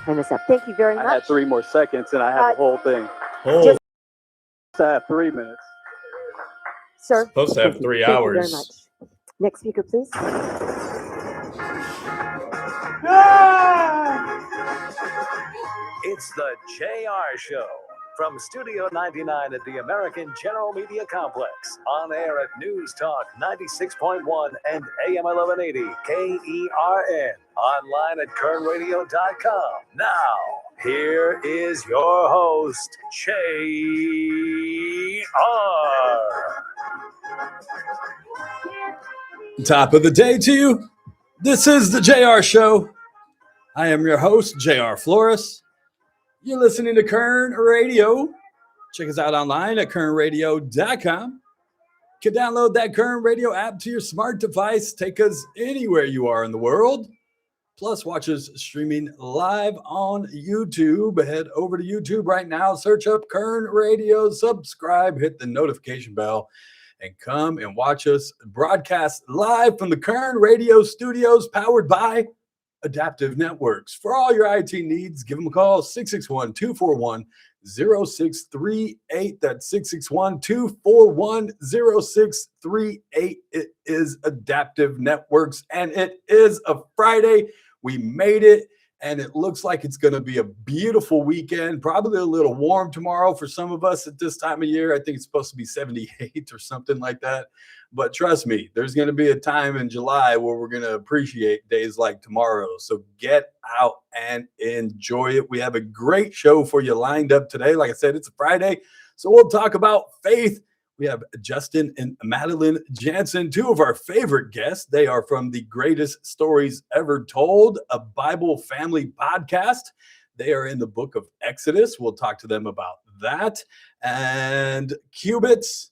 turn this up. Thank you very much. I had 3 more seconds, and I have the whole thing. Just I have 3 minutes. Sir, supposed to have 3 hours. Thank you very much. Next speaker, please. It's the JR Show from Studio 99 at the American General Media Complex. On air at News Talk 96.1 and AM 1180 KERN. Online at kernradio.com. Now, here is your host, JR. Top of the day to you. This is the JR Show. I am your host, JR Flores. You're listening to Kern Radio. Check us out online at kernradio.com. You can download that Kern Radio app to your smart device. Take us anywhere you are in the world. Plus, watch us streaming live on YouTube. Head over to YouTube right now. Search up Kern Radio. Subscribe. Hit the notification bell. And come and watch us broadcast live from the Kern Radio studios powered by Adaptive Networks. For all your IT needs, give them a call, 661-241-0638. That's 661-241-0638. It is Adaptive Networks, and it is a Friday. We made it, and it looks like it's going to be a beautiful weekend, probably a little warm tomorrow for some of us at this time of year. I think it's supposed to be 78 or something like that. But trust me, there's going to be a time in July where we're going to appreciate days like tomorrow. So get out and enjoy it. We have a great show for you lined up today. Like I said, it's a Friday, so we'll talk about faith. We have Justin and Madeline Janssen, two of our favorite guests. They are from the Greatest Stories Ever Told, a Bible family podcast. They are in the book of Exodus. We'll talk to them about that. And cubits,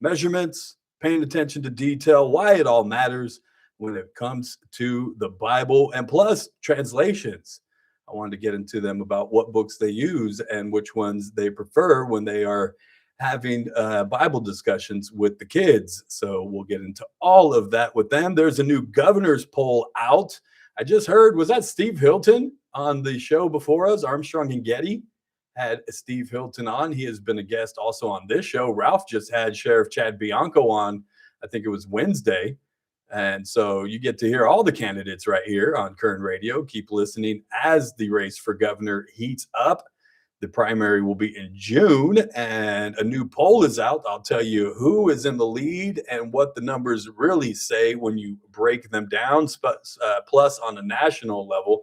measurements, paying attention to detail, why it all matters when it comes to the Bible, and plus translations. I wanted to get into them about what books they use and which ones they prefer when they are having Bible discussions with the kids. So we'll get into all of that with them. There's a new governor's poll out. I just heard, was that Steve Hilton on the show before us? Armstrong and Getty had Steve Hilton on. He has been a guest also on this show. Ralph just had Sheriff Chad Bianco on, I think it was Wednesday. And so you get to hear all the candidates right here on Kern Radio. Keep listening as the race for governor heats up. The primary will be in June, and a new poll is out. I'll tell you who is in the lead and what the numbers really say when you break them down. Plus, on a national level,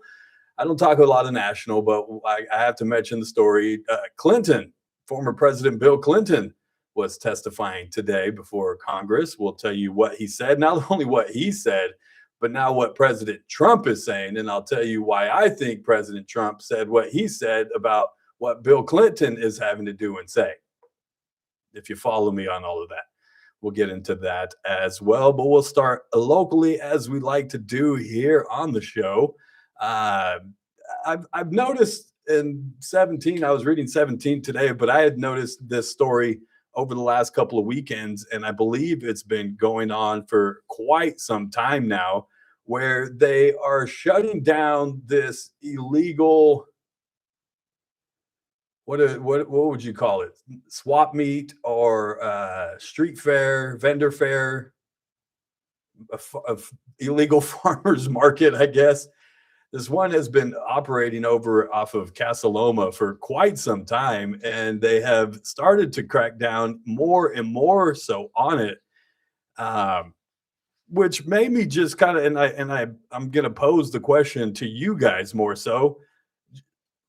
I don't talk a lot of national, but I have to mention the story. Clinton, former President Bill Clinton, was testifying today before Congress. We'll tell you what he said, not only what he said, but now what President Trump is saying. And I'll tell you why I think President Trump said what he said about what Bill Clinton is having to do and say. If you follow me on all of that, we'll get into that as well. But we'll start locally, as we like to do here on the show. I've noticed in 17, I was reading 17 today, but I had noticed this story over the last couple of weekends, and I believe it's been going on for quite some time now, where they are shutting down this illegal, what would you call it? Swap meet or street fair, vendor fair, illegal farmers market, I guess. This one has been operating over off of Casa Loma for quite some time, and they have started to crack down more and more so on it, which made me just kind of, I'm going to pose the question to you guys more so.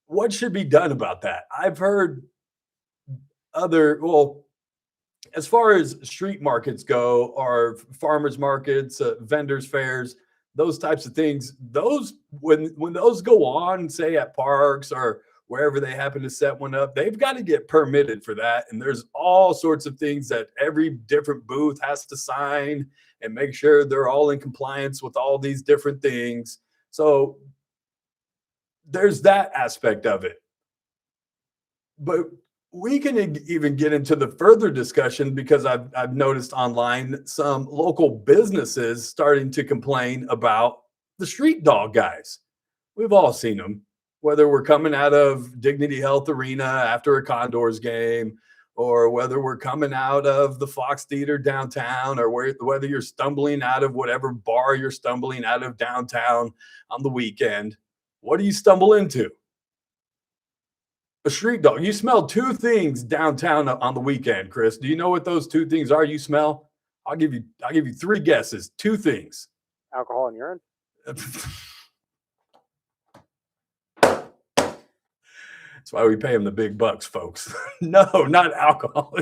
What should be done about that? I've heard as far as street markets go, or farmers markets, vendors fairs, those types of things, those when those go on, say at parks or wherever they happen to set one up, they've got to get permitted for that. And there's all sorts of things that every different booth has to sign and make sure they're all in compliance with all these different things. So there's that aspect of it. But we can even get into the further discussion, because I've noticed online some local businesses starting to complain about the street dog guys. We've all seen them. whether we're coming out of Dignity Health Arena after a Condors game, or whether we're coming out of the Fox Theater downtown, or whether you're stumbling out of whatever bar you're stumbling out of downtown on the weekend, what do you stumble into? A street dog. You smell two things downtown on the weekend, Chris. Do you know what those two things are you smell? I'll give you three guesses. Two things. Alcohol and urine. That's why we pay him the big bucks, folks. No, not alcohol.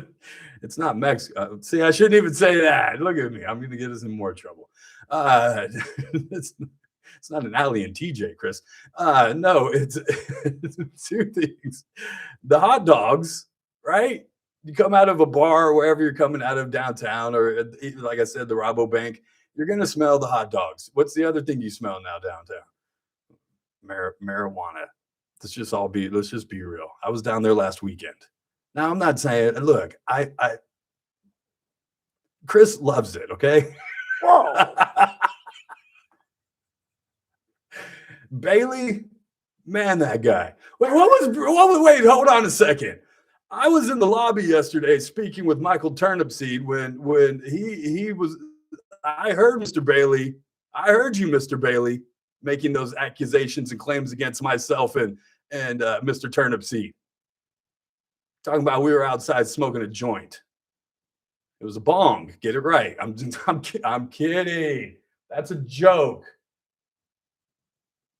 It's not Mexico. See, I shouldn't even say that. Look at me. I'm going to get us in more trouble. It's not an Alley and TJ, Chris. No, it's two things. The hot dogs, right? You come out of a bar or wherever you're coming out of downtown, or like I said, the Rabobank, you're going to smell the hot dogs. What's the other thing you smell now downtown? Marijuana. Let's just be real. I was down there last weekend. Now I'm not saying, look, Chris loves it. Okay. Whoa. Bailey, man, that guy. Wait, wait, hold on a second. I was in the lobby yesterday speaking with Michael Turnipseed when he was, I heard Mr. Bailey. I heard you, Mr. Bailey, making those accusations and claims against myself and Mr. Turnipseed. Talking about we were outside smoking a joint. It was a bong. Get it right. I'm kidding. That's a joke.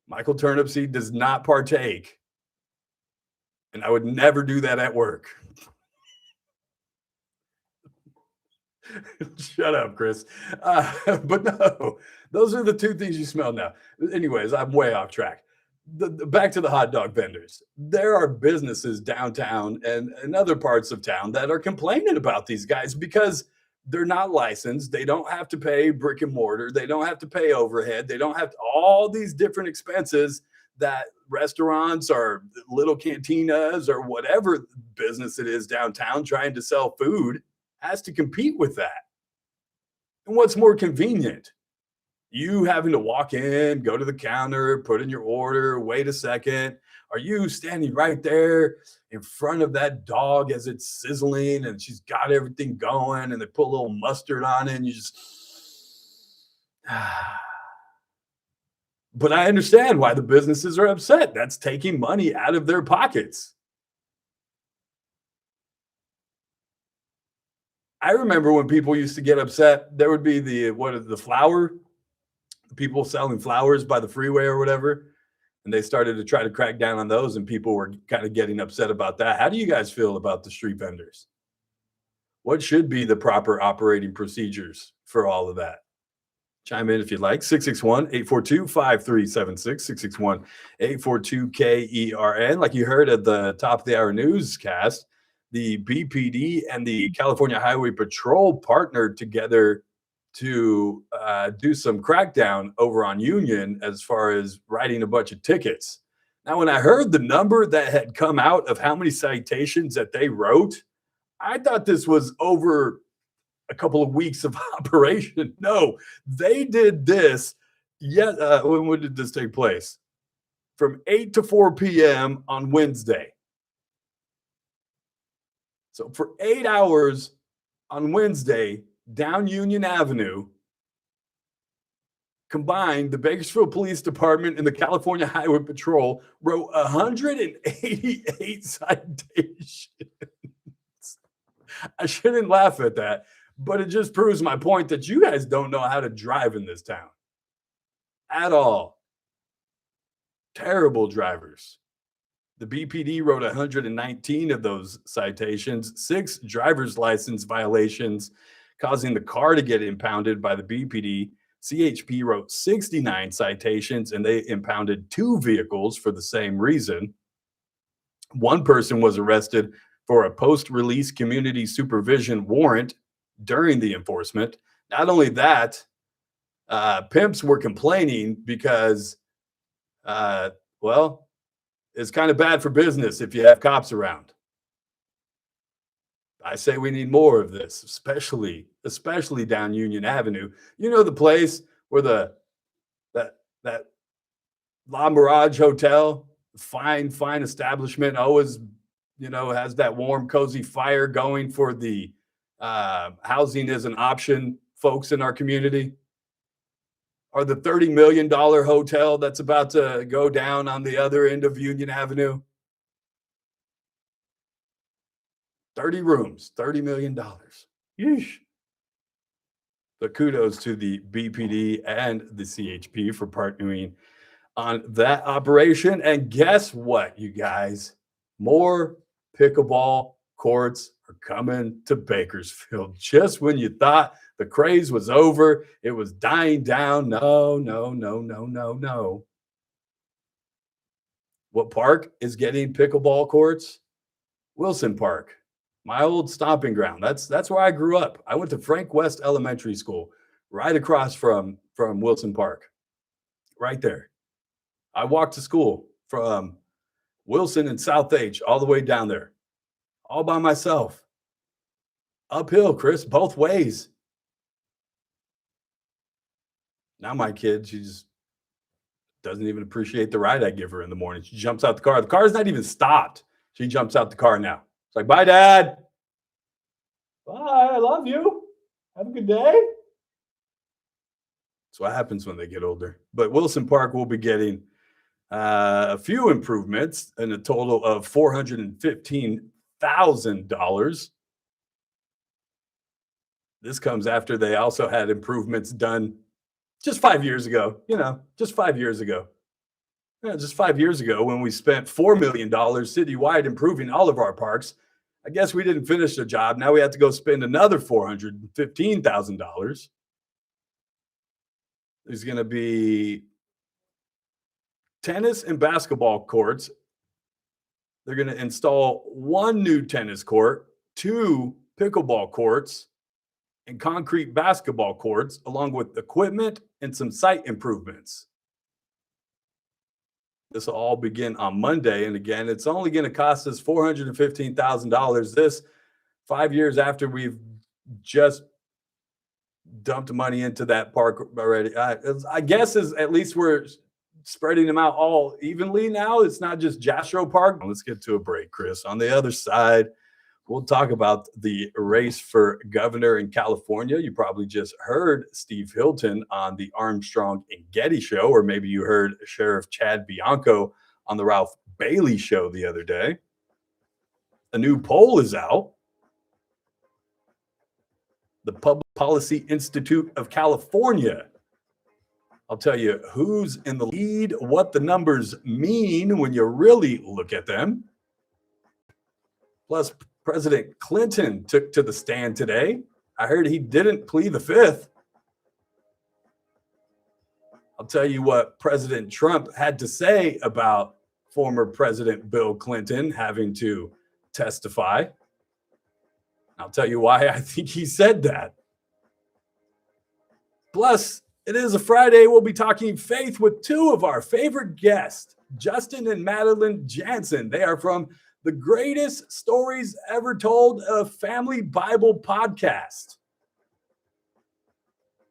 Michael Turnipseed does not partake. And I would never do that at work. Shut up, Chris. But no, those are the two things you smell now. Anyways, I'm way off track. Back to the hot dog vendors. There are businesses downtown and in other parts of town that are complaining about these guys because they're not licensed. They don't have to pay brick and mortar. They don't have to pay overhead. They don't have all these different expenses that restaurants or little cantinas or whatever business it is downtown trying to sell food has to compete with that. And what's more convenient? You having to walk in, go to the counter, put in your order, wait a second. Are you standing right there in front of that dog as it's sizzling and she's got everything going and they put a little mustard on it and you just... But I understand why the businesses are upset. That's taking money out of their pockets. I remember when people used to get upset, there would be the flour, people selling flowers by the freeway or whatever. And they started to try to crack down on those and people were kind of getting upset about that. How do you guys feel about the street vendors? What should be the proper operating procedures for all of that? Chime in if you'd like. 661-842-5376, 661-842-KERN. Like you heard at the top of the hour newscast, the BPD and the California Highway Patrol partnered together to do some crackdown over on Union as far as writing a bunch of tickets. Now, when I heard the number that had come out of how many citations that they wrote, I thought this was over a couple of weeks of operation. No, they did this. When did this take place? From 8 to 4 p.m. on Wednesday. So for 8 hours on Wednesday, down Union Avenue, combined, the Bakersfield Police Department and the California Highway Patrol wrote 188 citations. I shouldn't laugh at that, but it just proves my point that you guys don't know how to drive in this town at all. Terrible drivers. The BPD wrote 119 of those citations, 6 driver's license violations, causing the car to get impounded by the BPD. CHP wrote 69 citations, and they impounded 2 vehicles for the same reason. One person was arrested for a post-release community supervision warrant during the enforcement. Not only that, pimps were complaining because, it's kind of bad for business if you have cops around. I say we need more of this, especially down Union Avenue. You know, the place where that La Mirage Hotel fine establishment. Always, has that warm, cozy fire going for the housing is an option folks in our community. Or the $30 million hotel that's about to go down on the other end of Union Avenue. 30 rooms, $30 million. Yeesh. But kudos to the BPD and the CHP for partnering on that operation. And guess what, you guys? More pickleball courts are coming to Bakersfield. Just when you thought the craze was over, it was dying down. No. What park is getting pickleball courts? Wilson Park, my old stomping ground. That's where I grew up. I went to Frank West Elementary School, right across from Wilson Park, right there. I walked to school from Wilson and South H all the way down there, all by myself. Uphill, Chris, both ways. Now my kid, she just doesn't even appreciate the ride I give her in the morning. She jumps out the car. The car's not even stopped. She jumps out the car now. It's like, bye, Dad. Bye, I love you. Have a good day. That's what happens when they get older. But Wilson Park will be getting a few improvements and a total of $415,000. This comes after they also had improvements done just 5 years ago, just 5 years ago. Yeah, just 5 years ago when we spent $4 million citywide improving all of our parks. I guess we didn't finish the job. Now we have to go spend another $415,000. There's going to be tennis and basketball courts. They're going to install one new tennis court, 2 pickleball courts, and concrete basketball courts, along with equipment and some site improvements. This will all begin on Monday. And again, it's only going to cost us $415,000. This 5 years after we've just dumped money into that park already. I guess at least we're spreading them out all evenly now. It's not just Jastrow Park. Let's get to a break, Chris. On the other side, we'll talk about the race for governor in California. You probably just heard Steve Hilton on the Armstrong and Getty show, or maybe you heard Sheriff Chad Bianco on the Ralph Bailey show the other day. A new poll is out. The Public Policy Institute of California. I'll tell you who's in the lead, what the numbers mean when you really look at them. Plus, President Clinton took to the stand today. I heard he didn't plead the fifth. I'll tell you what President Trump had to say about former President Bill Clinton having to testify. I'll tell you why I think he said that. Plus, it is a Friday. We'll be talking faith with 2 of our favorite guests, Justin and Madeline Janssen. They are from the Greatest Stories Ever Told, a family Bible podcast.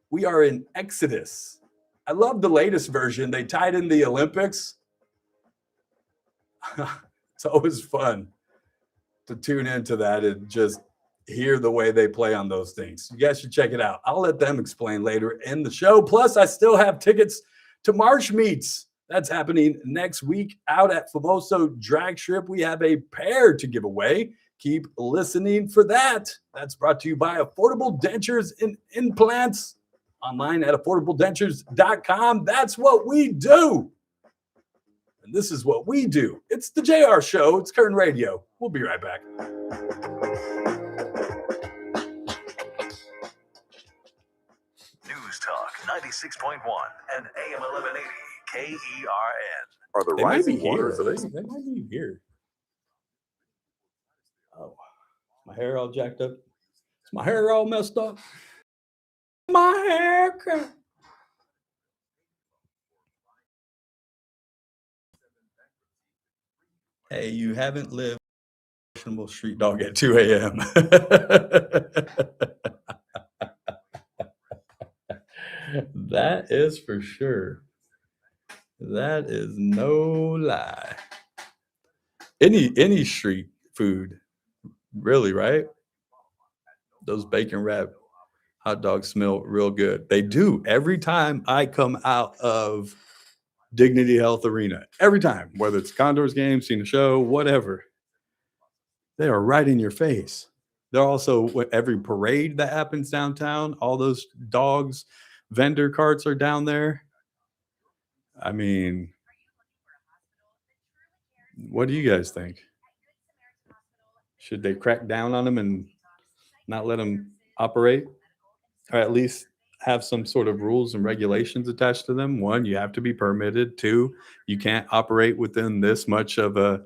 We are in Exodus. I love the latest version. They tied in the Olympics. It's always fun to tune into that and just hear the way they play on those things. You guys should check it out. I'll let them explain later in the show. Plus, I still have tickets to Marsh Meets. That's happening next week out at Famoso Drag Strip. We have a pair to give away. Keep listening for that. That's brought to you by Affordable Dentures and Implants. Online at affordabledentures.com. That's what we do. And this is what we do. It's the JR Show. It's Curtain Radio. We'll be right back. News Talk 96.1 and AM 1180 KERN. Are the They might be rising here. waters? They might be here. Oh, my hair all jacked up. Is my hair all messed up? My haircut. Hey, you haven't lived street dog at 2 a.m. That is for sure. That is no lie. Any street food, really, right? Those bacon wrap hot dogs smell real good. They do every time I come out of Dignity Health Arena. Every time, whether it's Condors game, seen a show, whatever, they are right in your face. They're also every parade that happens downtown. All those dogs, vendor carts are down there. I mean, what do you guys think? Should they crack down on them and not let them operate, or at least have some sort of rules and regulations attached to them? One, you have to be permitted. Two, you can't operate within this much of a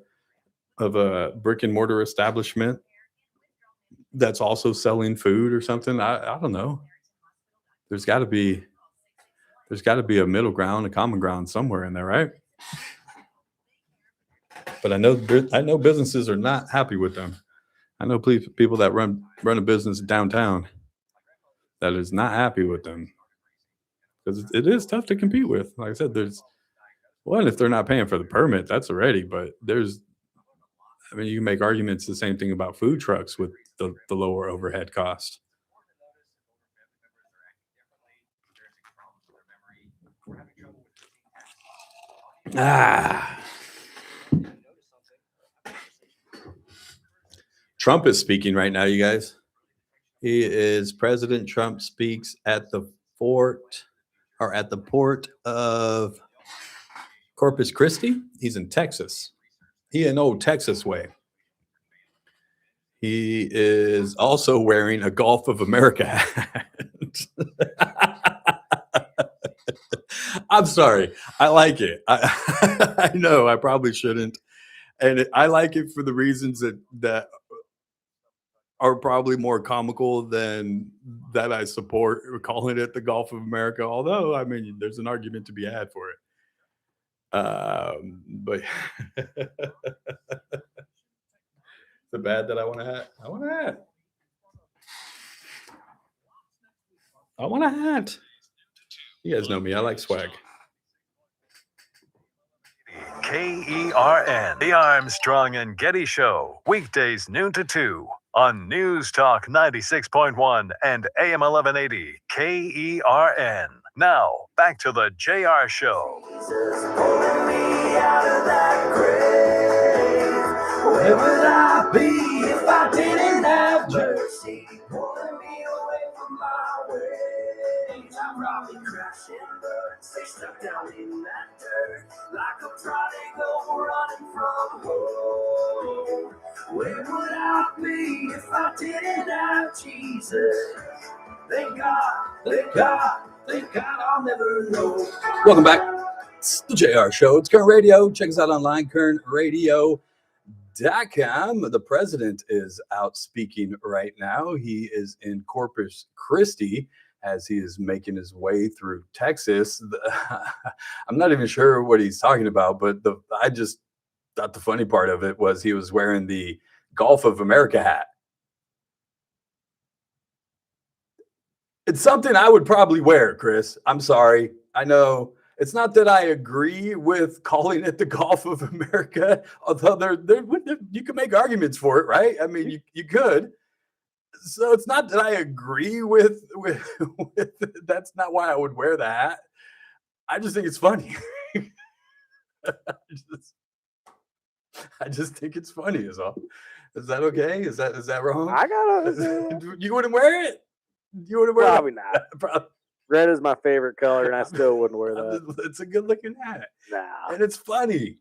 brick and mortar establishment that's also selling food or something. I don't know. There's got to be a middle ground, a common ground somewhere in there, right? But I know businesses are not happy with them. I know people that run a business downtown that is not happy with them, because it is tough to compete with. Like I said, there's one, if they're not paying for the permit, that's already. But you can make arguments the same thing about food trucks with the lower overhead cost. Trump is speaking right now, you guys. President Trump speaks at the port of Corpus Christi. He's in Texas. He in old Texas way. He is also wearing a Gulf of America hat. I'm sorry. I like it. I know I probably shouldn't. And I like it for the reasons that are probably more comical than that I support calling it the Gulf of America. Although, I mean, there's an argument to be had for it. But the bad that I want a hat. I want a hat. I want a hat. You guys know me. I like swag. KERN, The Armstrong and Getty Show, weekdays noon to 2 on News Talk 96.1 and AM 1180 KERN. Now, back to the JR Show. Where would I be if I didn't have mercy? Pulling me away from my ways. I'm probably crashing, but stay stuck down in that dirt like a prodigal running from home. Where would I be if I didn't have Jesus? Thank God, I'll never know. Welcome back. It's the JR Show. It's Kern Radio. Check us out online, KernRadio.com. The president is out speaking right now. He is in Corpus Christi as he is making his way through Texas. I'm not even sure what he's talking about, but I just thought the funny part of it was he was wearing the Gulf of America hat. It's something I would probably wear, Chris. I'm sorry. I know. It's not that I agree with calling it the Gulf of America, although you can make arguments for it, right? I mean, you could. So it's not that I agree with that's not why I would wear the hat. I just think it's funny. I just think it's funny is all. Is that okay? Is that wrong? You wouldn't wear it? You wouldn't wear Probably it? not. Probably. Red is my favorite color, and I still wouldn't wear that. It's a good looking hat. Nah. And it's funny.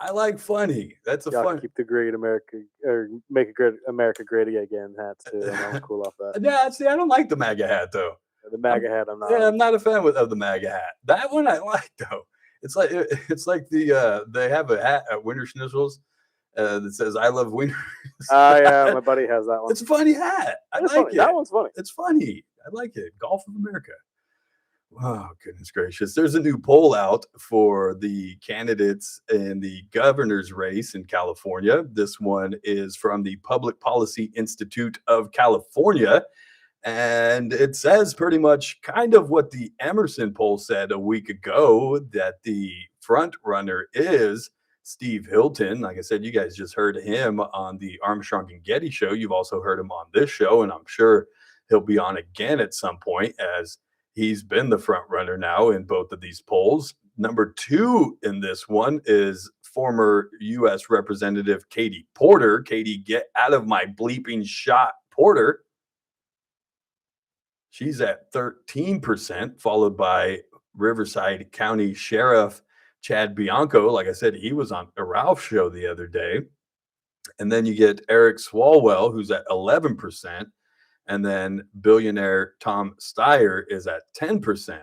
I like funny. That's a Y'all fun. keep the great America, or make America great again hats too. I'm cool off that. Yeah, see, I don't like the MAGA hat though. The MAGA hat, I'm not. Yeah, I'm not a fan of the MAGA hat. That one I like though. It's like the they have a hat at Winter Schnitzels that says "I love Winter." Oh yeah, my buddy has that one. It's a funny hat. I like funny. it. That one's funny. It's funny. I like it. Gulf of America. Oh, goodness gracious. There's a new poll out for the candidates in the governor's race in California. This one is from the Public Policy Institute of California. And it says pretty much kind of what the Emerson poll said a week ago, that the front runner is Steve Hilton. Like I said, you guys just heard him on the Armstrong and Getty show. You've also heard him on this show, and I'm sure he'll be on again at some point, as he's been the front runner now in both of these polls. Number 2 in this one is former U.S. Representative Katie Porter. Katie, get out of my bleeping shot, Porter. She's at 13%, followed by Riverside County Sheriff Chad Bianco. Like I said, he was on a Ralph show the other day. And then you get Eric Swalwell, who's at 11%. And then billionaire Tom Steyer is at 10%.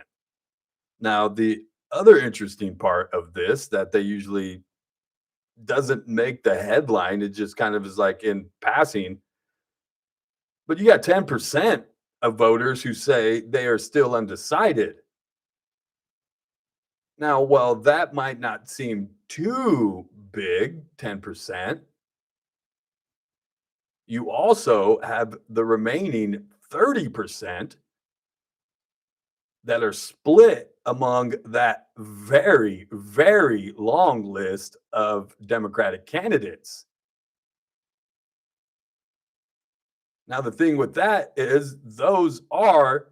Now, the other interesting part of this that they usually doesn't make the headline, it just kind of is like in passing. But you got 10% of voters who say they are still undecided. Now, while that might not seem too big, 10%, you also have the remaining 30% that are split among that very, very long list of Democratic candidates. Now, the thing with that is those are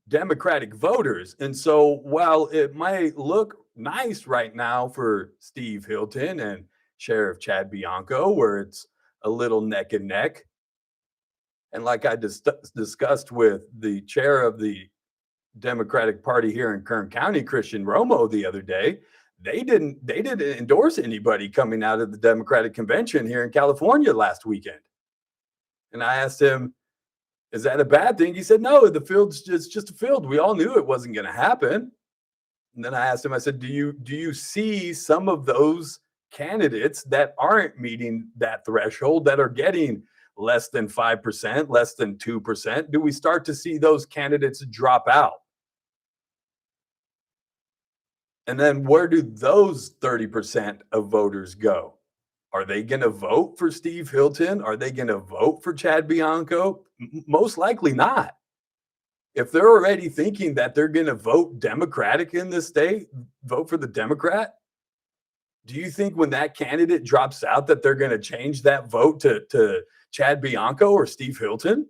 Democratic voters. And so while it might look nice right now for Steve Hilton and Sheriff Chad Bianco, where it's a little neck and neck, and like I discussed with the chair of the Democratic Party here in Kern County, Christian Romo, the other day, they didn't endorse anybody coming out of the Democratic convention here in California last weekend. And I asked him, is that a bad thing? He said, no, the field's just a field. We all knew it wasn't going to happen. And then I asked him, I said, do you see some of those candidates that aren't meeting that threshold, that are getting less than 5%, less than 2%? Do we start to see those candidates drop out? And then where do those 30% of voters go? Are they going to vote for Steve Hilton? Are they going to vote for Chad Bianco? Most likely not. If they're already thinking that they're going to vote Democratic in this state, vote for the Democrat, do you think when that candidate drops out that they're going to change that vote to Chad Bianco or Steve Hilton?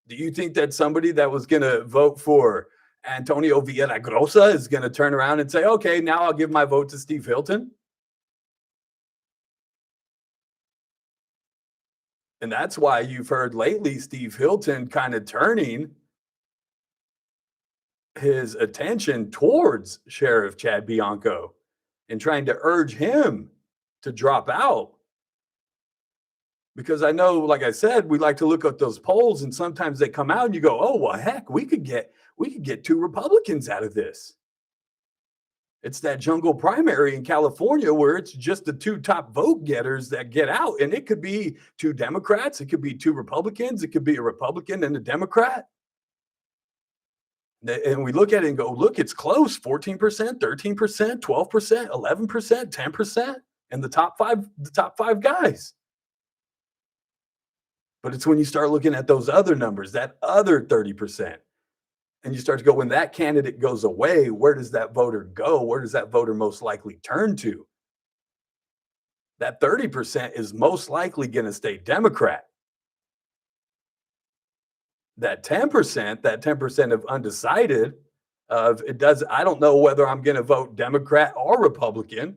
Do you think that somebody that was going to vote for Antonio Villagrosa is going to turn around and say, okay, now I'll give my vote to Steve Hilton? And that's why you've heard lately Steve Hilton kind of turning his attention towards Sheriff Chad Bianco and trying to urge him to drop out. Because I know, like I said, we like to look at those polls, and sometimes they come out and you go, oh, well, heck, we could get 2 Republicans out of this. It's that jungle primary in California where it's just the 2 top vote getters that get out. And it could be 2 Democrats. It could be 2 Republicans. It could be a Republican and a Democrat. And we look at it and go, look, it's close. 14%, 13%, 12%, 11%, 10%. And the top five guys. But it's when you start looking at those other numbers, that other 30%. And you start to go, when that candidate goes away, where does that voter go? Where does that voter most likely turn to? That 30% is most likely going to stay Democrat. That 10% of undecided, I don't know whether I'm going to vote Democrat or Republican.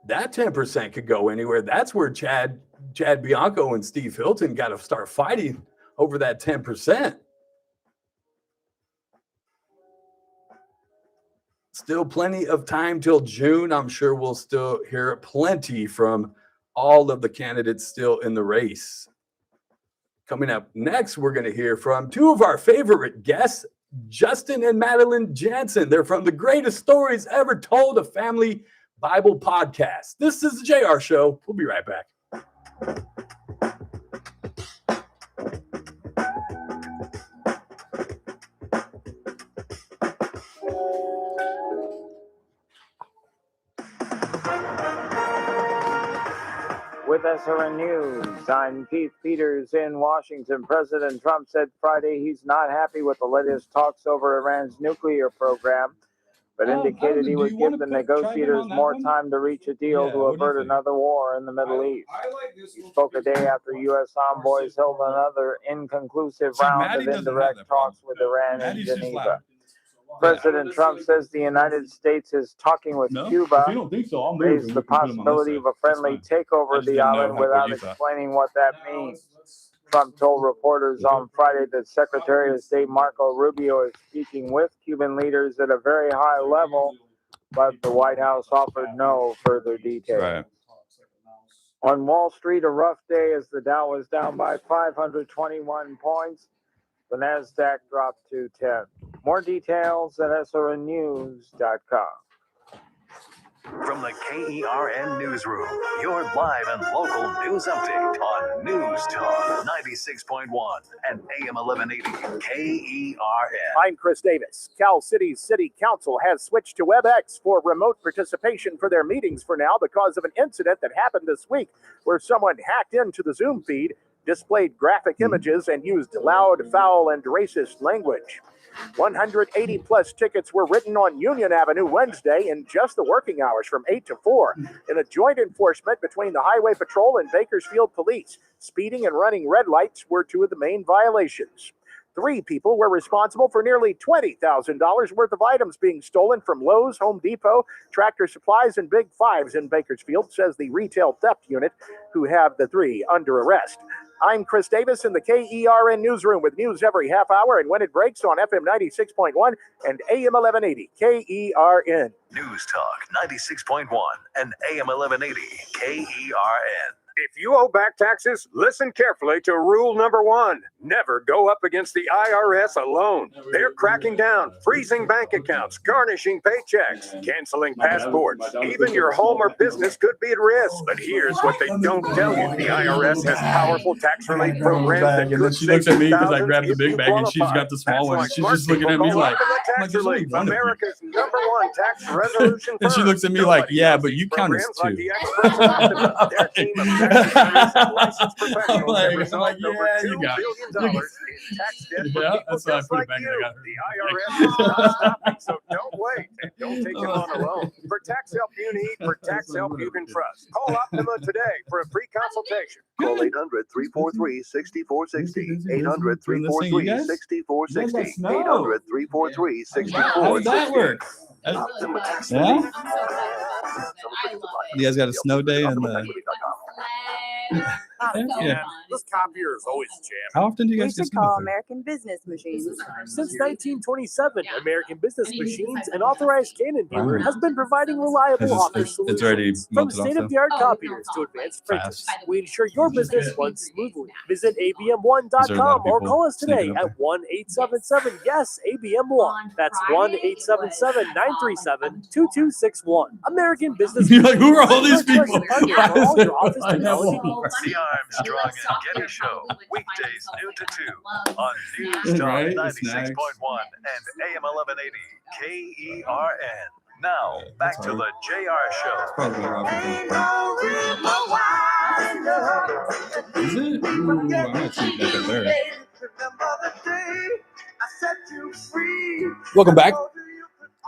That 10% could go anywhere. That's where Chad Bianco and Steve Hilton got to start fighting over that 10%. Still plenty of time till June. I'm sure we'll still hear plenty from all of the candidates still in the race. Coming up next, we're going to hear from 2 of our favorite guests, Justin and Madeline Janssen. They're from The Greatest Stories Ever Told, a family Bible podcast. This is the JR Show. We'll be right back. with SRN News. I'm Keith Peters in Washington. President Trump said Friday he's not happy with the latest talks over Iran's nuclear program, but indicated he would give the negotiators more time to reach a deal to avert another war in the Middle East. He spoke a day after U.S. envoys held another inconclusive round of indirect talks with Iran in Geneva. President Trump says the United States is talking with Cuba, raised the possibility of a friendly takeover of the island without explaining what that means. Trump told reporters on Friday that Secretary of State Marco Rubio is speaking with Cuban leaders at a very high level, but the White House offered no further details. Right. On Wall Street, a rough day as the Dow was down by 521 points. The NASDAQ dropped to 10. More details at srnnews.com. From the KERN Newsroom, your live and local news update on News Talk 96.1 and AM 1180 KERN. I'm Chris Davis. Cal City's City Council has switched to WebEx for remote participation for their meetings for now because of an incident that happened this week where someone hacked into the Zoom feed, displayed graphic images, and used loud, foul, and racist language. 180 plus tickets were written on Union Avenue Wednesday in just the working hours from 8 to 4 in a joint enforcement between the Highway Patrol and Bakersfield Police. Speeding and running red lights were two of the main violations. 3 people were responsible for nearly $20,000 worth of items being stolen from Lowe's, Home Depot, Tractor Supplies, and Big Fives in Bakersfield, says the retail theft unit, who have the 3 under arrest. I'm Chris Davis in the KERN Newsroom with news every half hour and when it breaks on FM 96.1 and AM 1180 KERN. News Talk 96.1 and AM 1180 KERN. If you owe back taxes, listen carefully to rule number 1. Never go up against the IRS alone. They're cracking down, freezing bank accounts, garnishing paychecks, canceling passports. Even your home or business could be at risk. But here's what they don't tell you. The IRS has powerful tax relief programs that And then could she looks at me because I save grabbed the if big you bag and she's qualify. got the small That's one. why And she's smart just looking at people me call like, up the tax like, there's only relief, one of you. America's #1 tax resolution And she firm. looks at me like, Nobody yeah, does but these you count as programs like 2. the experts at Optima. Their team of tax attorneys and licensed professionals have I'm like, resolved over yeah, $2 you got it. billion in tax debt for Yeah, people that's why I just put it like back in. you. I got her. The IRS is not stopping, so don't wait and don't take them on alone. For tax help you need, for tax help you can trust. Call Optima today for a free consultation. Call 800-343-6460. 800-343-6460. 800-343-6460. How does that work? Optima Tax Yeah? Relief. You guys got a snow day in the... Yeah. This copier is always jammed. How often do you We guys get should snow call up there? American Business Machines. Since 1927, American Business Machines, an authorized Canon dealer, Wow. has been providing reliable office It's solutions. already From melted off though. state-of-the-art copiers to advanced printers, Fast. we ensure your business runs smoothly. Visit Is there a lot abm1.com of or people call us today sneaking up at 1-877-YES-ABM1. That's 1-877-937-2261. American Business You're like, who are all these Machines, people? partner Why for all is your office there- I have technology one. needs. The Armstrong and Getty Show, weekdays noon to 2 on News Talk Right, 96.1 snacks. and AM 1180 KERN. Now, back to the JR Show. Probably better off with Is it? Ooh, I'm not sitting back up there. Welcome back.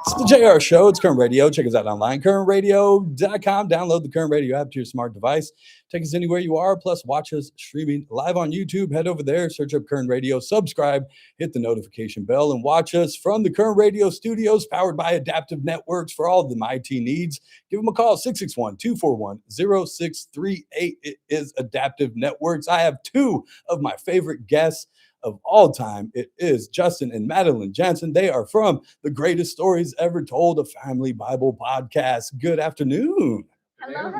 It's the JR Show. It's Current Radio. Check us out online, currentradio.com. Download the Current Radio app to your smart device. Take us anywhere you are. Plus, watch us streaming live on YouTube. Head over there, search up Current Radio, subscribe, hit the notification bell, and watch us from the Current Radio studios powered by Adaptive Networks for all of the IT needs. Give them a call, 661-241-0638. It is Adaptive Networks. I have 2 of my favorite guests of all time. It is Justin and Madeline Janssen. They are from The Greatest Stories Ever Told, a family Bible podcast. Good afternoon. Hello.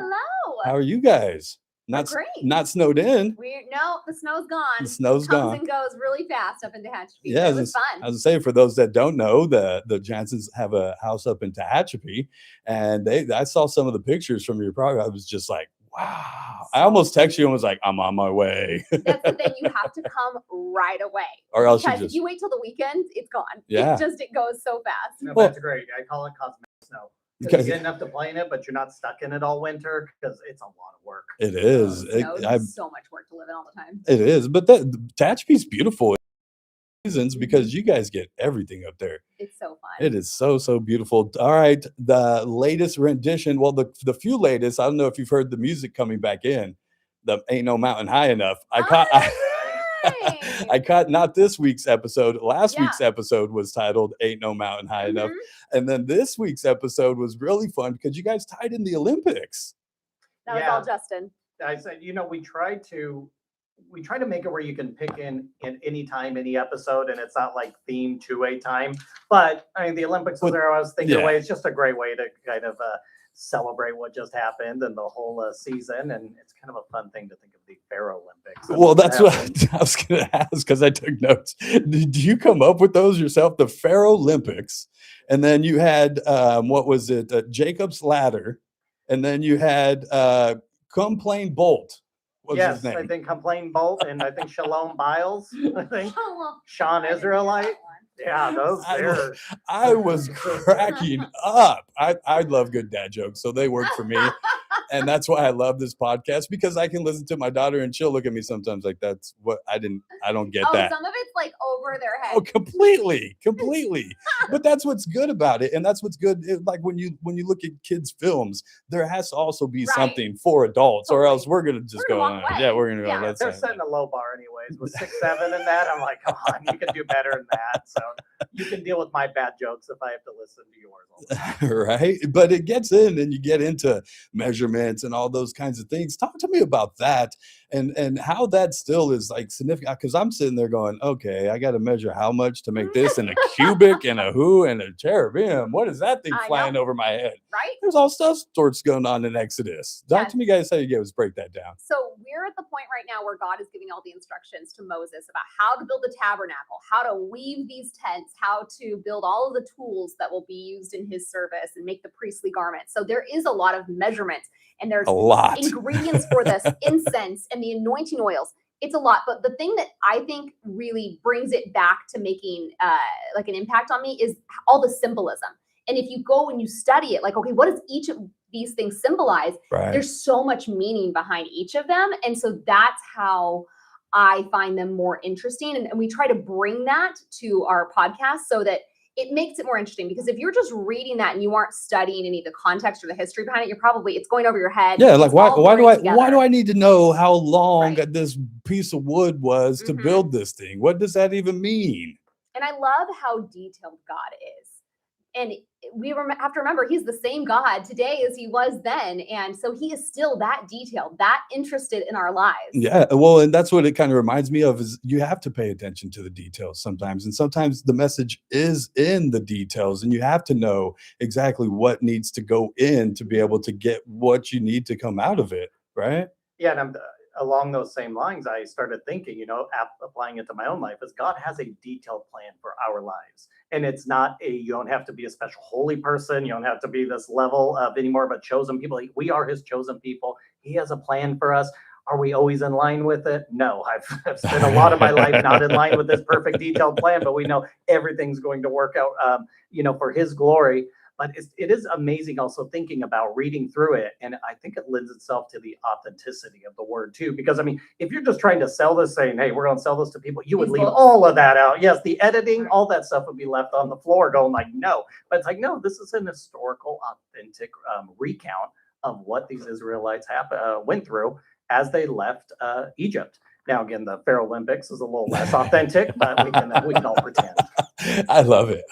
How are you guys? Great. Not snowed in. No, the snow's gone. The snow's Comes gone. and goes really fast up in Tehachapi. Yeah, It was fun. I was saying, for those that don't know, the Janssens have a house up in Tehachapi, and I saw some of the pictures from your program. I was just like, wow. I almost texted you and was like, I'm on my way. That's the thing. You have to come right away. Or else you Because just, if you wait till the weekend, it's gone. Yeah. It goes so fast. No, Well- that's great. I call it cosmetic snow. Because you get enough to play in it, but you're not stuck in it all winter because it's a lot of work. It is. It's so much work to live in all the time. It is. But the Tehachapi's beautiful reasons because you guys get everything up there. It's so fun. It is so beautiful. All right, the latest rendition. Well, the few latest. I don't know if you've heard the music coming back in. The Ain't No Mountain High Enough. I caught not this week's episode. Last week's episode was titled Ain't No Mountain High Enough. And then this week's episode was really fun because you guys tied in the Olympics. That was all Justin. I said, we try to make it where you can pick in any time, any episode, and it's not like themed to a time. But I mean, the Olympics was there. I was thinking away. It's just a great way to kind of celebrate what just happened and the whole season. And it's kind of a fun thing to think of the Paralympics. Well, that's what I was going to ask because I took notes. Did you come up with those yourself? The Paralympics, and then you had what was it? Jacob's Ladder, and then you had Complain Bolt. Yes, I think Complain Bolt, and I think Shalom Biles. I think Sean Israelite. Yeah, those there. I was cracking up. I love good dad jokes, so they work for me. And that's why I love this podcast because I can listen to my daughter and she'll look at me sometimes like that's what I don't get that. Some of it's like over their head. Oh, completely. But that's what's good about it. And that's what's good. Like when you look at kids' films, there has to also be something for adults or else we're going to just go on. Yeah, we're going to go. They're setting a low bar anyways. With 6'7" and that, I'm like, come on, you can do better than that. So you can deal with my bad jokes if I have to listen to yours all the time. Right. But it gets in and you get into measurements and all those kinds of things. Talk to me about that and how that still is like significant because I'm sitting there going, okay, I got to measure how much to make this and a cubic and a who and a cherubim. What is that thing flying over my head? Right. There's all sorts going on in Exodus. Talk to me, guys, how you guys break that down. So we're at the point right now where God is giving all the instructions to Moses about how to build a tabernacle, how to weave these tents, how to build all of the tools that will be used in his service and make the priestly garments. So there is a lot of measurements and there's a lot ingredients for this incense and the anointing oils. It's a lot. But the thing that I think really brings it back to making like an impact on me is all the symbolism. And if you go and you study it, like, okay, what does each of these things symbolize? Right. There's so much meaning behind each of them. And so that's how I find them more interesting. And we try to bring that to our podcast so that it makes it more interesting, because if you're just reading that and you aren't studying any of the context or the history behind it, it's going over your head. Yeah, like why do I need to know how long this piece of wood was to build this thing? What does that even mean? And I love how detailed God is. And we have to remember he's the same God today as he was then. And so he is still that detailed, that interested in our lives. Yeah, well, and that's what it kind of reminds me of is you have to pay attention to the details sometimes. And sometimes the message is in the details and you have to know exactly what needs to go in to be able to get what you need to come out of it, right? Yeah, and along those same lines, I started thinking, applying it to my own life, is God has a detailed plan for our lives. And it's not you don't have to be a special holy person. You don't have to be this level of anymore of a chosen people. We are his chosen people. He has a plan for us. Are we always in line with it? No, I've spent a lot of my life not in line with this perfect detailed plan, but we know everything's going to work out, for his glory. But it is amazing also thinking about reading through it. And I think it lends itself to the authenticity of the word too. Because I mean, if you're just trying to sell this saying, hey, we're going to sell this to people, you would leave all of that out. Yes, the editing, all that stuff would be left on the floor going like, no. But it's like, no, this is an historical, authentic recount of what these Israelites went through as they left Egypt. Now, again, the Paralympics is a little less authentic, but we can all pretend. I love it.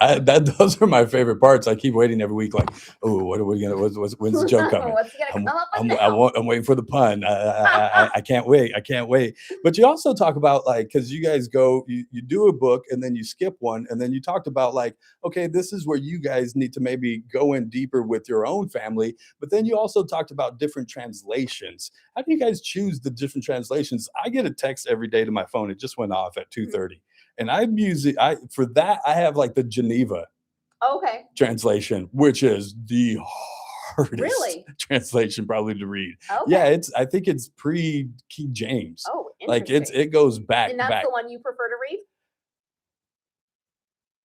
Those are my favorite parts. I keep waiting every week, like, oh, what are we gonna? When's the joke coming? What's he gonna come up with I'm waiting for the pun. I can't wait. I can't wait. But you also talk about because you guys go, you do a book and then you skip one, and then you talked about okay, this is where you guys need to maybe go in deeper with your own family. But then you also talked about different translations. How do you guys choose the different translations? I get a text every day to my phone. It just went off at 2:30. And I'm using I have the Geneva translation, which is the hardest translation probably to read. Okay. Yeah, I think it's pre-King James. Oh, interesting. It goes back. And that's the one you prefer to read?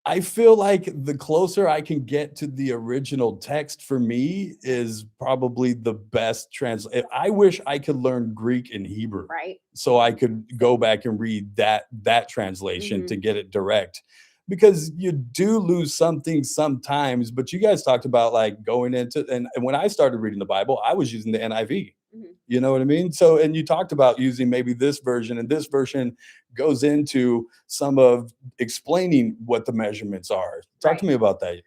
I feel like the closer I can get to the original text for me is probably the best translation. I wish I could learn Greek and Hebrew, Right. so I could go back and read that translation Mhm. to get it direct, because you do lose something sometimes. But you guys talked about like going into, and when I started reading the Bible, I was using the NIV. Mhm. You know what I mean? So, and you talked about using maybe this version, and this version goes into some of explaining what the measurements are. Talk to Right. me about that.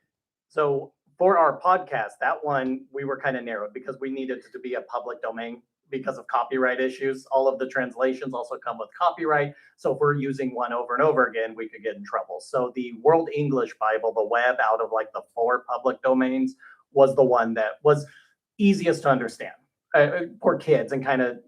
So for our podcast, that one, we were kind of narrowed because we needed it to be a public domain because of copyright issues. All of the translations also come with copyright. So if we're using one over and over again, we could get in trouble. So the World English Bible, the web out of like the 4 public domains, was the one that was easiest to understand for kids and kind of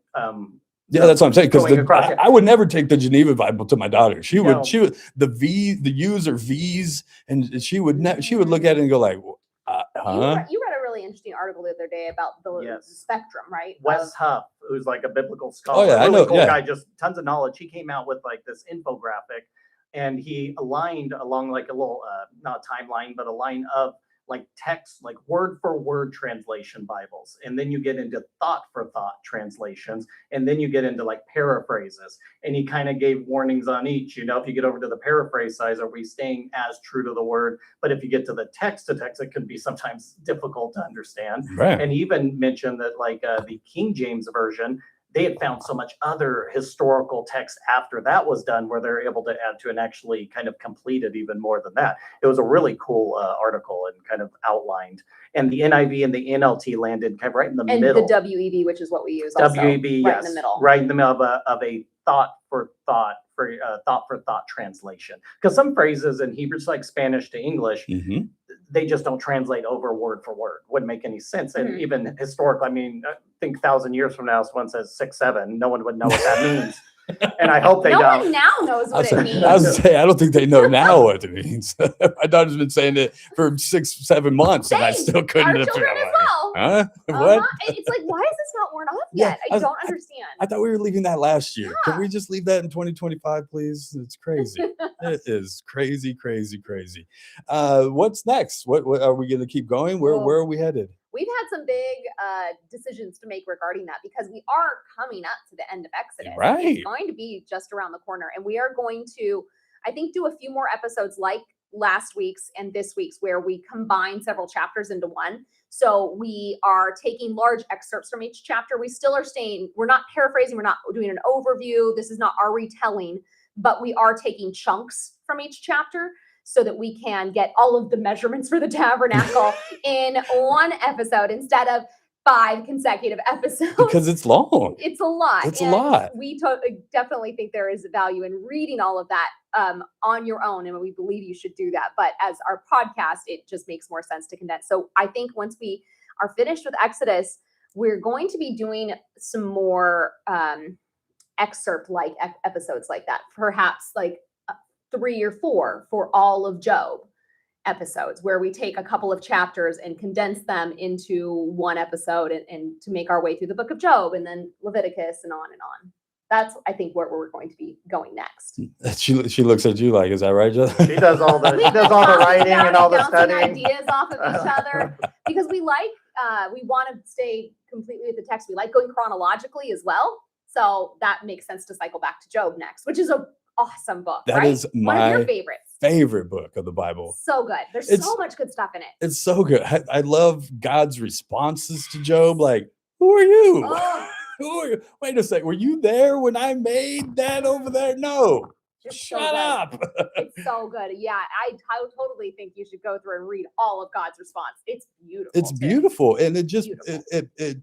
Yeah, that's what I'm saying. Because going across, yeah. I would never take the Geneva Bible to my daughter. She No. would the U's are V's, and she would look at it and go like, huh? You read a really interesting article the other day about the Yes. spectrum, right? Wes Huff, who's like a biblical scholar, yeah, I really know, cool yeah. guy, just tons of knowledge. He came out with like this infographic, and he aligned along like a little, not a timeline, but a line of like text, like word for word translation Bibles. And then you get into thought for thought translations. And then you get into like paraphrases. And he kind of gave warnings on each. You know, if you get over to the paraphrase size, are we staying as true to the word? But if you get to the text to text, it can be sometimes difficult to understand. Right. And he even mentioned that like the King James Version, they had found so much other historical text after that was done where they're able to add to and actually kind of complete it even more than that. It was a really cool article and kind of outlined. And the NIV and the NLT landed kind of right in the And middle. the WEB, which is what we use also. WEB, right yes. in the middle. Right in the middle of a thought for thought translation. Because some phrases in Hebrew, like Spanish to English, Mm-hmm. they just don't translate over word for word. Wouldn't make any sense. And Mhm. even historically, I mean, I think 1,000 years from now, someone says 6'7", no one would know what that means. And I hope they No don't. one now knows what it means. I was saying, I don't think they know now what it means. My daughter's been saying it for 6-7 months, and I Same. still couldn't Our have children figured as out. well. Huh? Uh-huh. What? It's like, why is this not worn off Yeah, yet? I I was- don't understand. I thought we were leaving that last year. Can Yeah. we just leave that in 2025, please? It's crazy. It is crazy, crazy, crazy. What's next? What are we going to keep going? Where are we headed? We've had some big decisions to make regarding that because we are coming up to the end of Exodus. Right. It's going to be just around the corner. And we are going to, I think, do a few more episodes like last week's and this week's where we combine several chapters into one. So we are taking large excerpts from each chapter. We still are staying, we're not paraphrasing, we're not doing an overview. This is not our retelling, but we are taking chunks from each chapter so that we can get all of the measurements for the tabernacle in one episode instead of 5 consecutive episodes. Because it's long. It's a lot. It's a and lot. We definitely think there is value in reading all of that on your own, and we believe you should do that. But as our podcast, it just makes more sense to condense. So I think once we are finished with Exodus, we're going to be doing some more excerpt-like episodes like that, perhaps like 3 or 4 for all of Job episodes, where we take a couple of chapters and condense them into one episode and to make our way through the book of Job and then Leviticus and on and on. That's, I think, where we're going to be going next. She looks at you like, is that right, Joe? She does all the writing and all the Bouncing studying. ideas off of each other because we like, we want to stay completely with the text. We like going chronologically as well. So that makes sense to cycle back to Job next, which is a awesome book. That right? is one of your my favorites. favorite book of the Bible. So good. There's It's- so much good stuff in it. It's so good. I love God's responses to Job. Like, who are you? Oh, Who are you? Wait a second. Were you there when I made that over there? No. just so Shut good. up. It's so good. Yeah, I totally think you should go through and read all of God's response. It's beautiful. It's too. beautiful. And it just Beautiful.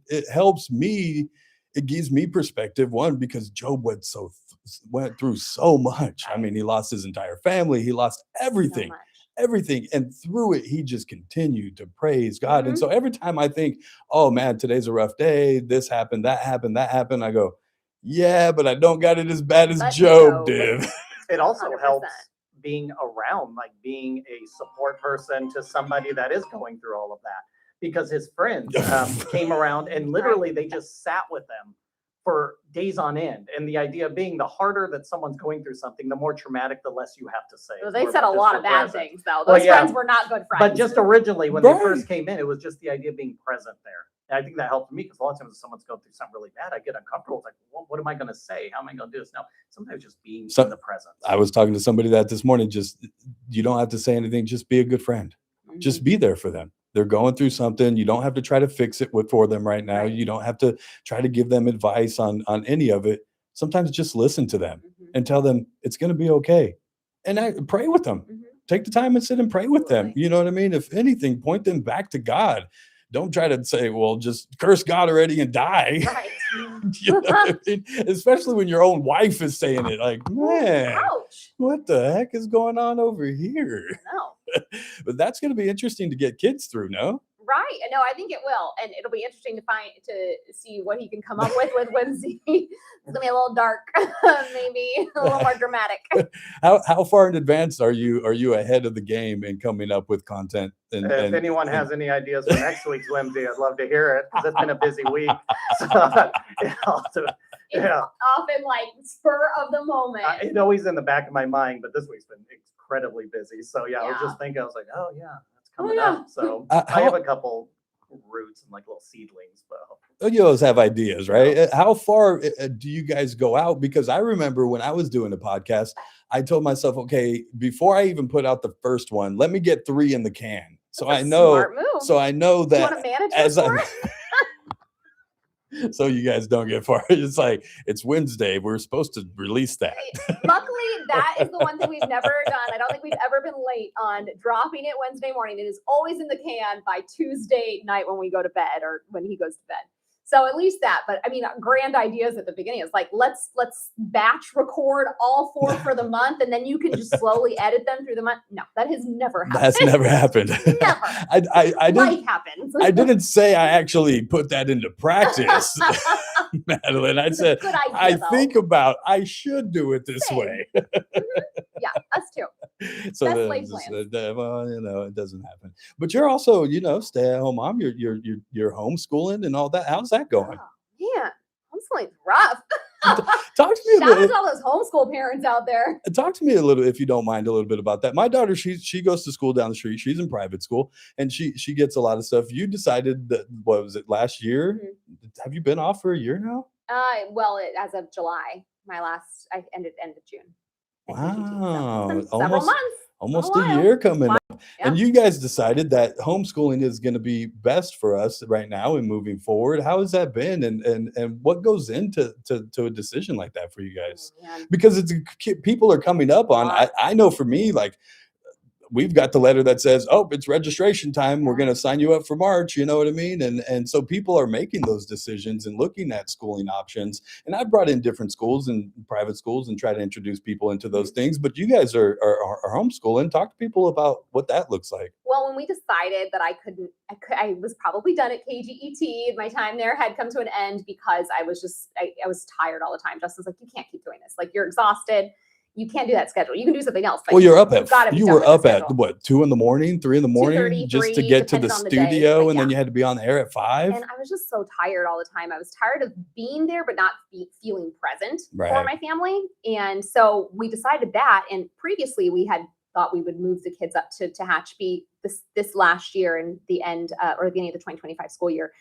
it helps me. It gives me perspective, one, because Job went through so much. I mean, he lost his entire family, he lost So everything. much. Everything, and through it he just continued to praise God. Mm-hmm. And so every time I think, oh man, today's a rough day, this happened, that happened, I go, yeah, but I don't got it as bad as But Job no. did. It also 100%. helps being around, like being a support person to somebody that is going through all of that, because his friends came around and literally they just sat with them for days on end. And the idea being the harder that someone's going through something, the more traumatic, the less you have to say. Well, It's they more said a about just lot your of bad presence. things, though. Well, Those yeah. friends were not good friends. But just originally, when Right. they first came in, it was just the idea of being present there. And I think that helped me because a lot of times if someone's going through something really bad, I get uncomfortable. It's like, well, what am I going to say? How am I going to do this? No, sometimes just being in the presence. I was talking to somebody that this morning, just, you don't have to say anything, just be a good friend. Just be there for them. They're going through something. You don't have to try to fix it for them right now. You don't have to try to give them advice on any of it. Sometimes just listen to them and tell them it's going to be okay. And pray with them. Take the time and sit and pray with them. You know what I mean? If anything, point them back to God. Don't try to say, well, just curse God already and die. Right. You know what I mean? Especially when your own wife is saying it, like, man, Ouch. what the heck is going on over here? No. But that's going to be interesting to get kids through, no? Right. No, I think it will. And it'll be interesting to see what he can come up with Wednesday. It's gonna be a little dark, maybe a little more dramatic. How far in advance are you ahead of the game in coming up with content? If anyone has any ideas for next week's Wednesday, I'd love to hear it because it's been a busy week. So, yeah. Often like spur of the moment. It's always in the back of my mind, but this week's been incredibly busy. So yeah, I was Yeah. just thinking, I was like, oh yeah, that's coming yeah. up. So how- I have a couple roots and like little seedlings, but You always have ideas, right? How far do you guys go out? Because I remember when I was doing a podcast, I told myself, okay, before I even put out the first one, let me get 3 in the can. So That's a I know, smart move. so I know You that want to manage as this I, for us? so you guys don't get far. It's like, it's Wednesday. We're supposed to release that. Luckily, that is the one thing we've never done. I don't think we've ever been late on dropping it Wednesday morning. It is always in the can by Tuesday night when we go to bed or when he goes to bed. So at least that. But I mean, grand ideas at the beginning. It's like, let's batch record all 4 for the month, and then you can just slowly edit them through the month. No, that has never happened. That's never happened. Never. I Life didn't. happens. I didn't say I actually put that into practice, Madeline. I said, Good idea, I though. think about, I should do it this Same. way. Yeah, us too. So Best then laid it's just, plans. well, it doesn't happen. But you're also, stay at home mom. You're homeschooling and all that. How's that going? Oh, man, homeschooling's rough. Talk to me a Shout out little. to all those homeschool parents out there. Talk to me a little, if you don't mind, a little bit about that. My daughter, she goes to school down the street. She's in private school, and she gets a lot of stuff. You decided that, what was it, last year? Have you been off for a year now? Well, as of July, I ended end of June. Wow, So it's been several months. almost a a while. year coming up. Yeah. And you guys decided that homeschooling is going to be best for us right now and moving forward. How has that been? And what goes into a decision like that for you guys? Man. Because people are coming up on, I know for me, like, we've got the letter that says, oh, it's registration time. We're going to sign you up for March. You know what I mean? And so people are making those decisions and looking at schooling options. And I've brought in different schools and private schools and try to introduce people into those things. But you guys are homeschooling. Talk to people about what that looks like. Well, when we decided that I was probably done at KGET. My time there had come to an end because I was tired all the time. Justin's like, you can't keep doing this. Like, you're exhausted. You can't do that schedule. You can do something else. But Well, you were up at what, 2 in the morning, 3 in the morning, 2:30, just to 3, get to the depending on the day, studio, but and then yeah. you had to be on the air at 5. And I was just so tired all the time. I was tired of being there, but not feeling present for Right. my family. And so we decided that. And previously, we had thought we would move the kids up to Tehachapi this last year and the end or the beginning of the 2025 school year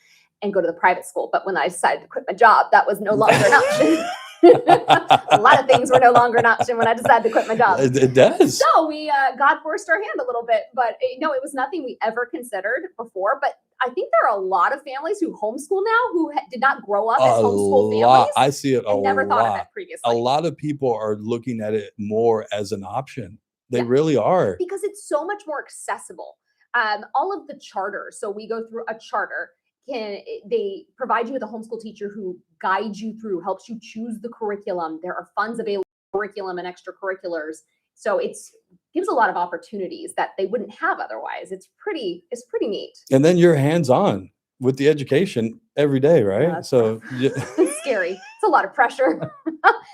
and go to the private school. But when I decided to quit my job, that was no longer an option. A lot of things were no longer an option when I decided to quit my job. It does. So we God forced our hand a little bit, but no, it was nothing we ever considered before. But I think there are a lot of families who homeschool now who did not grow up as homeschool families. I see it a and never thought of lot. it previously. A lot of people are looking at it more as an option. They Yeah. really are. Because it's so much more accessible. All of the charters. So we go through a charter. They provide you with a homeschool teacher who guides you through, helps you choose the curriculum. There are funds available for curriculum and extracurriculars. So gives a lot of opportunities that they wouldn't have otherwise. It's pretty neat. And then you're hands-on with the education every day, right? Yeah, So, It's scary. It's a lot of pressure.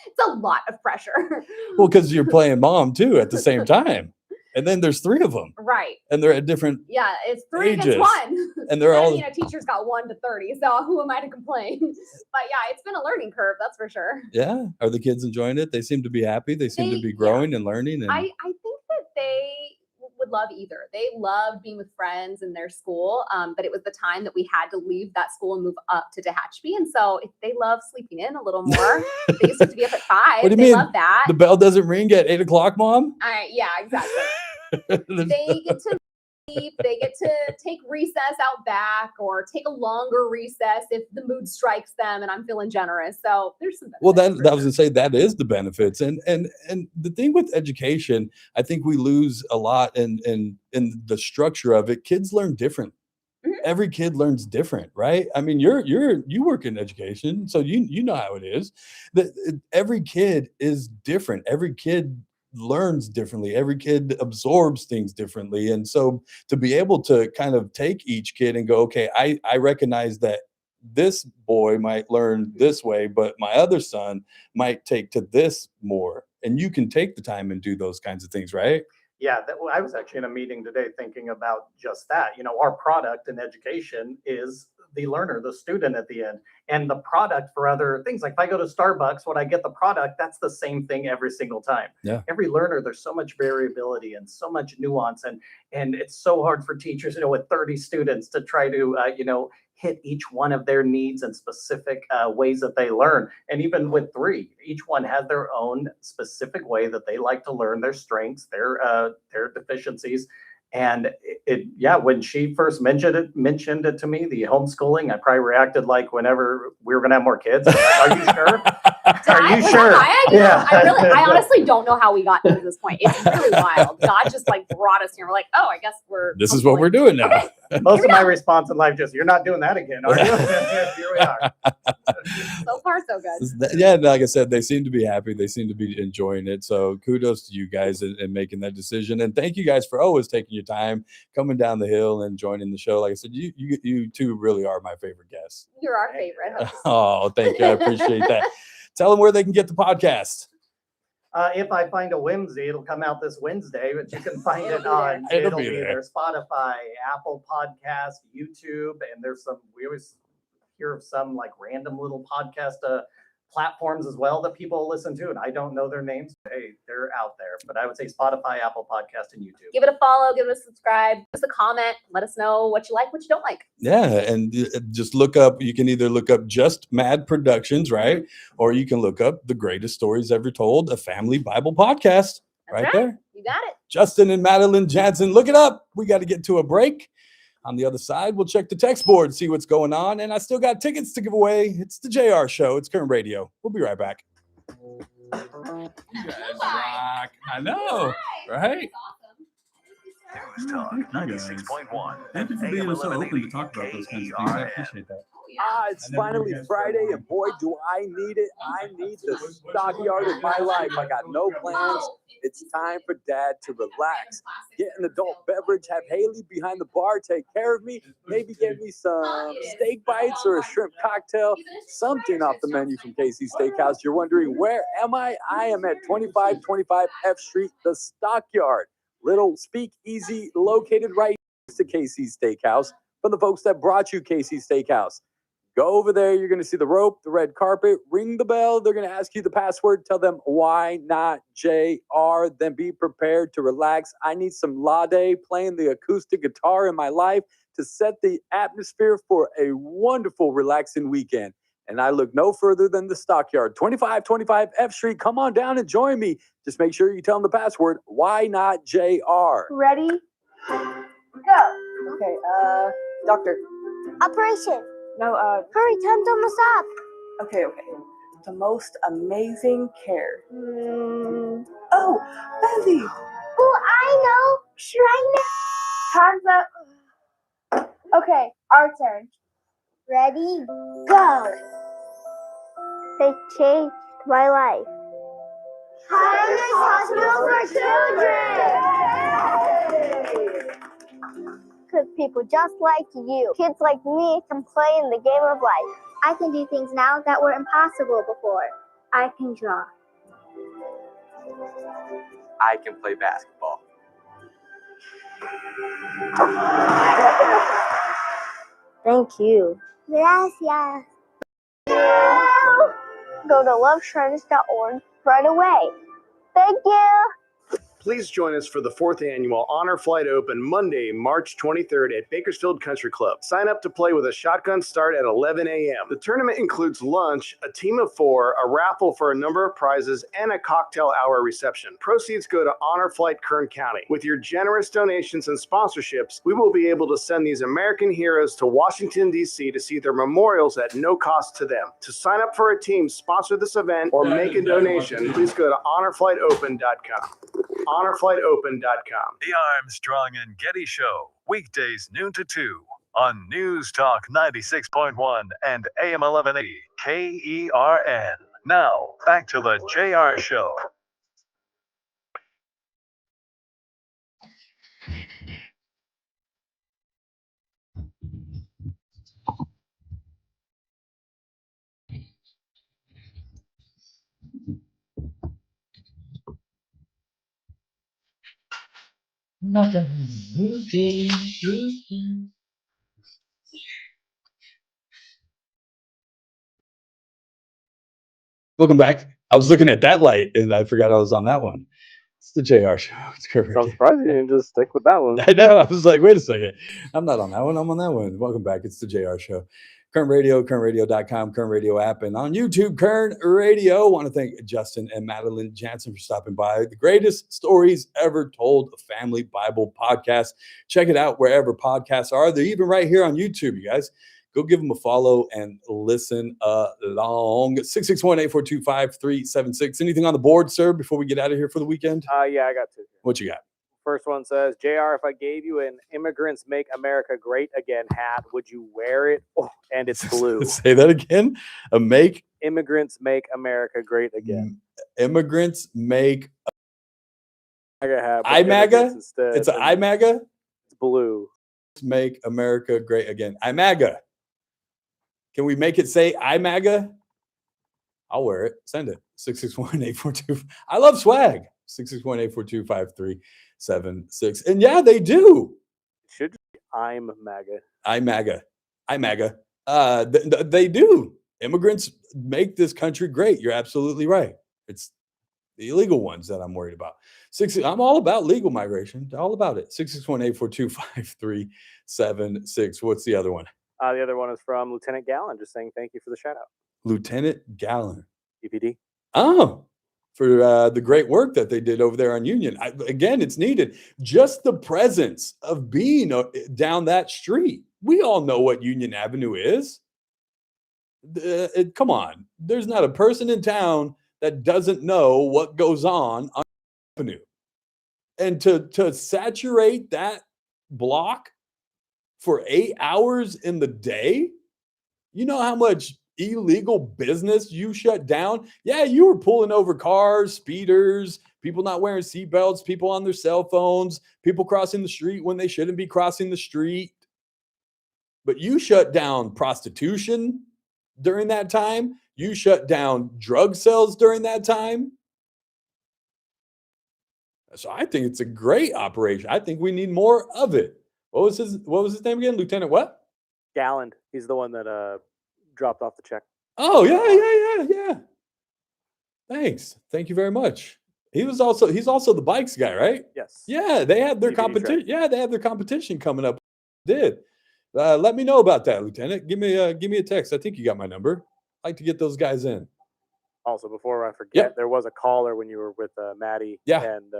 It's a lot of pressure. well, because you're playing mom too at the same time. And then there's 3 of them, Right. and they're at different. Yeah, it's 3 Ages. against 1. And they're all. You know, teachers got 1 to 30, so who am I to complain? But yeah, it's been a learning curve, that's for sure. Yeah. Are the kids enjoying it? They seem to be happy. They seem to be growing and learning. And I think that they would love either. They loved being with friends in their school, but it was the time that we had to leave that school and move up to Tehachapi. And so if they love sleeping in a little more. They used to be up at 5. What do you they mean? love that. The bell doesn't ring at 8 o'clock, Mom? Yeah, exactly. They get to sleep. They get to take recess out back or take a longer recess if the mood strikes them and I'm feeling generous. So there's some benefits. Well, that was gonna say that is the benefits, and the thing with education, I think we lose a lot in the structure of it. Kids learn different. Every kid learns different, right? I mean, you work in education, so you know how it is. That every kid is different. Every kid learns differently. Every kid absorbs things differently, and so to be able to kind of take each kid and go, okay, I recognize that this boy might learn this way, but my other son might take to this more, and you can take the time and do those kinds of things, right? Yeah, I was actually in a meeting today thinking about just that. You know, our product in education is the learner, the student at the end, and the product for other things. Like if I go to Starbucks, when I get the product, that's the same thing every single time. Yeah. Every learner, there's so much variability and so much nuance, and it's so hard for teachers, you know, with 30 students to try to, hit each one of their needs and specific ways that they learn. And even with 3, each one has their own specific way that they like to learn, their strengths, their deficiencies. And when she first mentioned it to me, the homeschooling, I probably reacted like whenever we were going to have more kids. Like, are you sure? Are you sure? I honestly don't know how we got to this point. It's really wild. God just like brought us here. We're like, oh, I guess This is what we're doing now. Okay. Most of my response in life just, you're not doing that again, are you? Here we are. So far, so good. Yeah, like I said, they seem to be happy. They seem to be enjoying it. So kudos to you guys in making that decision. And thank you guys for always taking your time, coming down the hill and joining the show. Like I said, you two really are my favorite guests. You're our favorite host. Oh, thank you. I appreciate that. Tell them where they can get the podcast. If I find a whimsy, it'll come out this Wednesday, but you can find it on, It'll be there. Spotify, Apple Podcast, YouTube, and we always hear of some like random little podcast platforms as well that people listen to, and I don't know their names. Hey, they're out there, but I would say Spotify, Apple Podcast, and YouTube. Give it a follow, give it a subscribe, give us a comment, let us know what you like, what you don't like. Yeah, and just look up, you can either look up Just Mad Productions, right? Or you can look up The Greatest Stories Ever Told, a family Bible podcast. That's right There. You got it. Justin and Madeline Janssen, look it up. We got to get to a break. On the other side, we'll check the text board, see what's going on. And I still got tickets to give away. It's the JR Show. It's Current Radio. We'll be right back. You guys rock. I know, right? News Talk 96.1. Thank you for being so open to talk about those kinds of things. I appreciate that. It's finally Friday, and boy, do I need it. I need the stockyard of my life. I got no plans. It's time for Dad to relax. Get an adult beverage, have Haley behind the bar take care of me, maybe get me some steak bites or a shrimp cocktail, something off the menu from Casey's Steakhouse. You're wondering, where am I? I am at 2525 F Street, the Stockyard. Little speakeasy located right next to Casey's Steakhouse. From the folks that brought you Casey's Steakhouse. Go over there. You're going to see the rope, the red carpet. Ring the bell. They're going to ask you the password. Tell them, why not JR? Then be prepared to relax. I need some Lade playing the acoustic guitar in my life to set the atmosphere for a wonderful, relaxing weekend. And I look no further than the Stockyard, 2525 F Street. Come on down and join me. Just make sure you tell them the password, why not JR? Ready? Go. Okay, doctor. Operation. No, Hurry, time's almost up. okay. The most amazing care. Oh, Betty. Oh, I know. Shrine. Time's up. Okay, our turn. Ready? Go. They changed my life. Kindness Hospital for Children. Because people just like you, kids like me, can play in the game of life. I can do things now that were impossible before. I can draw. I can play basketball. Thank you. Gracias. Go to lovetrends.org right away. Thank you. Please join us for the 4th annual Honor Flight Open Monday, March 23rd at Bakersfield Country Club. Sign up to play with a shotgun start at 11 a.m. The tournament includes lunch, a team of 4, a raffle for a number of prizes, and a cocktail hour reception. Proceeds go to Honor Flight Kern County. With your generous donations and sponsorships, we will be able to send these American heroes to Washington, D.C. to see their memorials at no cost to them. To sign up for a team, sponsor this event, or make a donation, please go to honorflightopen.com. honorflightopen.com. The Armstrong and Getty Show, weekdays noon to 2 on News Talk 96.1 and AM 1180 KERN. Now, back to the JR Show. Welcome back. I was looking at that light and I forgot I was on that one. It's the JR Show. It's Kurt. I'm surprised you didn't just stick with that one. I know. I was like, wait a second. I'm not on that one. I'm on that one. Welcome back. It's the JR Show. Kern Radio, kernradio.com, Kern Radio app, and on YouTube, Kern Radio. Want to thank Justin and Madeline Janssen for stopping by. The greatest stories ever told, a family Bible podcast. Check it out wherever podcasts are. They're even right here on YouTube, you guys. Go give them a follow and listen along. 661-842-5376. Anything on the board, sir, before we get out of here for the weekend? Yeah, I got 2. What you got? First one says, JR, if I gave you an Immigrants Make America Great Again hat, would you wear it? Oh, and it's blue. Say that again. Immigrants Make America Great Again. Immigrants make hat. IMAGA? It's an IMAGA? It's blue. Make America Great Again. IMAGA. Can we make it say IMAGA? I'll wear it. Send it. 661-842. I love swag. 661-842-5376. And yeah, they do. It should be I'm MAGA. IMAGA. They do. Immigrants make this country great. You're absolutely right. It's the illegal ones that I'm worried about. I'm all about legal migration. All about it. 661-842-5376. What's the other one? The other one is from Lieutenant Gallen, just saying thank you for the shout out. Lieutenant Gallen. UPD. Oh, for the great work that they did over there on Union. Again, it's needed. Just the presence of being down that street. We all know what Union Avenue is. Come on. There's not a person in town that doesn't know what goes on Avenue. And to saturate that block for 8 hours in the day, you know how much illegal business you shut down? Yeah, you were pulling over cars, speeders, people not wearing seatbelts, people on their cell phones, people crossing the street when they shouldn't be crossing the street. But you shut down prostitution during that time. You shut down drug sales during that time. So I think it's a great operation. I think we need more of it. What was his name again? Lieutenant what? Galland. He's the one that dropped off the check. Oh, yeah. Thanks. Thank you very much. He's also the bikes guy, right? Yes. Yeah, they had their competition. Yeah, they have their competition coming up. Let me know about that, Lieutenant. Give me a text. I think you got my number. I'd like to get those guys in. Also, before I forget, There was a caller when you were with Maddie. Yeah. And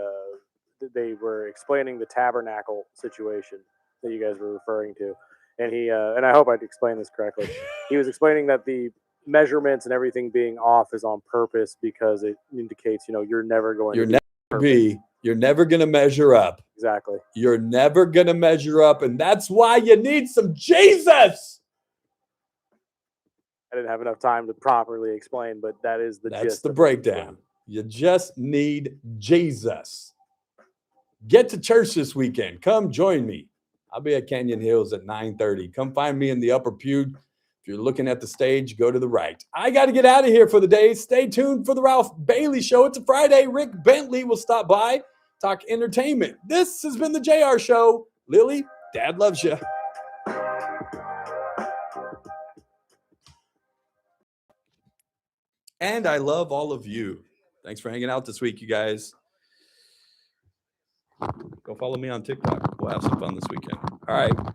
they were explaining the tabernacle situation that you guys were referring to. And he, and I hope I explained this correctly. He was explaining that the measurements and everything being off is on purpose because it indicates, you're never going to you're never going to measure up. Exactly. You're never going to measure up. And that's why you need some Jesus. I didn't have enough time to properly explain, but that's the breakdown. You just need Jesus. Get to church this weekend. Come join me. I'll be at Canyon Hills at 9:30. Come find me in the upper pew. If you're looking at the stage, go to the right. I got to get out of here for the day. Stay tuned for the Ralph Bailey Show. It's a Friday. Rick Bentley will stop by Talk Entertainment. This has been the JR Show. Lily, Dad loves you. And I love all of you. Thanks for hanging out this week, you guys. Go follow me on TikTok. We'll have some fun this weekend. All right.